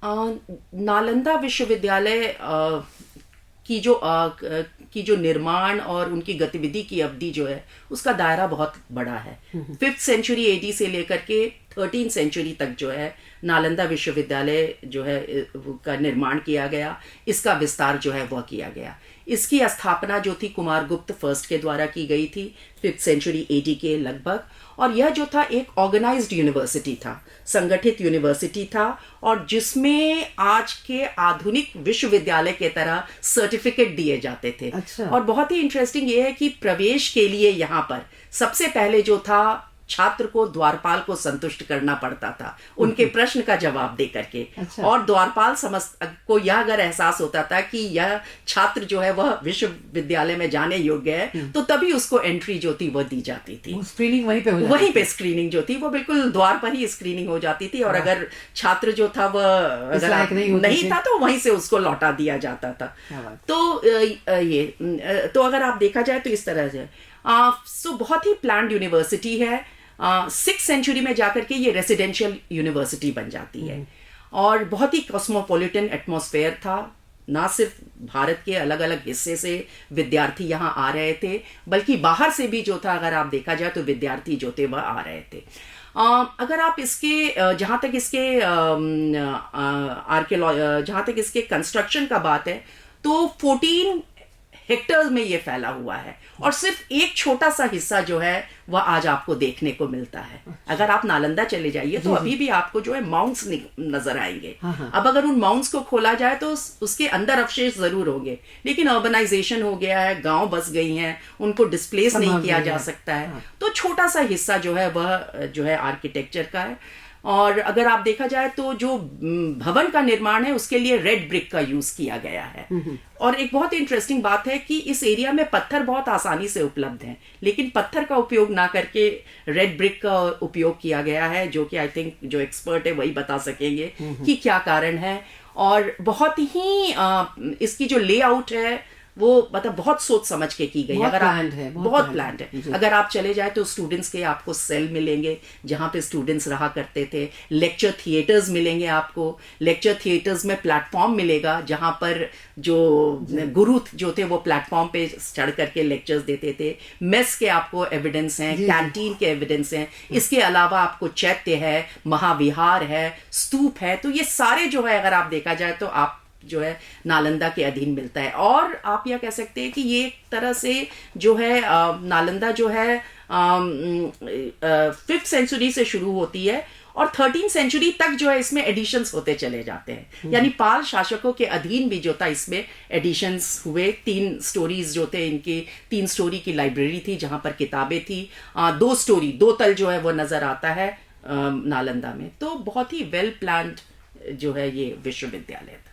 नालंदा विश्वविद्यालय की जो निर्माण और उनकी गतिविधि की अवधि जो है उसका दायरा बहुत बड़ा है। 5th सेंचुरी एडी से लेकर के 13th सेंचुरी तक जो है नालंदा विश्वविद्यालय जो है का निर्माण किया गया, इसका विस्तार जो है वह किया गया। इसकी स्थापना जो थी कुमारगुप्त फर्स्ट के द्वारा की गई थी 5th सेंचुरी एडी के लगभग, और यह जो था एक ऑर्गेनाइज्ड यूनिवर्सिटी था, संगठित यूनिवर्सिटी था, और जिसमें आज के आधुनिक विश्वविद्यालय के तरह सर्टिफिकेट दिए जाते थे। अच्छा। और बहुत ही इंटरेस्टिंग ये है कि प्रवेश के लिए यहाँ पर सबसे पहले जो था छात्र को द्वारपाल को संतुष्ट करना पड़ता था उनके प्रश्न का जवाब दे करके। अच्छा। और द्वारपाल को यह अगर एहसास होता था कि यह छात्र जो है वह विश्वविद्यालय में जाने योग्य है तो तभी उसको एंट्री जो थी वह दी जाती थी। स्क्रीनिंग वहीं पे हो जाती वहीं पे स्क्रीनिंग जो थी वो बिल्कुल द्वार पर ही स्क्रीनिंग हो जाती थी, और अगर छात्र जो था वह अगर नहीं था तो वहीं से उसको लौटा दिया जाता था। तो अगर आप देखा जाए तो इस तरह से बहुत ही प्लान्ड यूनिवर्सिटी है। 6th सेंचुरी में जाकर के ये रेसिडेंशियल यूनिवर्सिटी बन जाती है, और बहुत ही कॉस्मोपॉलिटन एटमॉस्फेयर था। ना सिर्फ भारत के अलग अलग हिस्से से विद्यार्थी यहाँ आ रहे थे, बल्कि बाहर से भी जो था अगर आप देखा जाए तो विद्यार्थी जो थे वह आ रहे थे। अगर आप इसके जहाँ तक इसके कंस्ट्रक्शन का बात है तो 14 हेक्टर्स में ये फैला हुआ है, और सिर्फ एक छोटा सा हिस्सा जो है वह आज आपको देखने को मिलता है। अगर आप नालंदा चले जाइए तो अभी भी आपको जो है माउंट्स नजर आएंगे। अब अगर उन माउंट्स को खोला जाए तो उसके अंदर अवशेष जरूर होंगे, लेकिन अर्बनाइजेशन हो गया है, गांव बस गई हैं, उनको डिस्प्लेस नहीं किया जा सकता है। तो छोटा सा हिस्सा जो है वह जो है आर्किटेक्चर का है। और अगर आप देखा जाए तो जो भवन का निर्माण है उसके लिए रेड ब्रिक का यूज किया गया है। और एक बहुत इंटरेस्टिंग बात है कि इस एरिया में पत्थर बहुत आसानी से उपलब्ध हैं, लेकिन पत्थर का उपयोग ना करके रेड ब्रिक का उपयोग किया गया है, जो कि आई थिंक जो एक्सपर्ट है वही बता सकेंगे कि क्या कारण है। और बहुत ही इसकी जो लेआउट है वो मतलब बहुत सोच समझ के की गई। अगर आप बहुत प्लान्ड है, अगर आप चले जाए तो स्टूडेंट्स के आपको सेल मिलेंगे जहाँ पे स्टूडेंट्स रहा करते थे, लेक्चर थिएटर्स मिलेंगे आपको, लेक्चर थिएटर्स में प्लेटफॉर्म मिलेगा जहाँ पर जो गुरु जो थे वो प्लेटफॉर्म पे चढ़ करके लेक्चर्स देते थे। मेस के आपको एविडेंस हैं, कैंटीन के एविडेंस हैं, इसके अलावा आपको चैत्य है, महाविहार है, स्तूप है। तो ये सारे जो है अगर आप देखा जाए तो आप जो है नालंदा के अधीन मिलता है। और आप यह कह सकते हैं कि ये एक तरह से जो है नालंदा जो है 5th सेंचुरी से शुरू होती है और 13th सेंचुरी तक जो है इसमें एडिशंस होते चले जाते हैं। यानी पाल शासकों के अधीन भी जो था इसमें एडिशंस हुए। 3 स्टोरीज जो थे इनकी 3 स्टोरी की लाइब्रेरी थी जहां पर किताबें थी। 2 तल जो है वो नजर आता है नालंदा में। तो बहुत ही वेल प्लान्ड जो है ये विश्वविद्यालय था।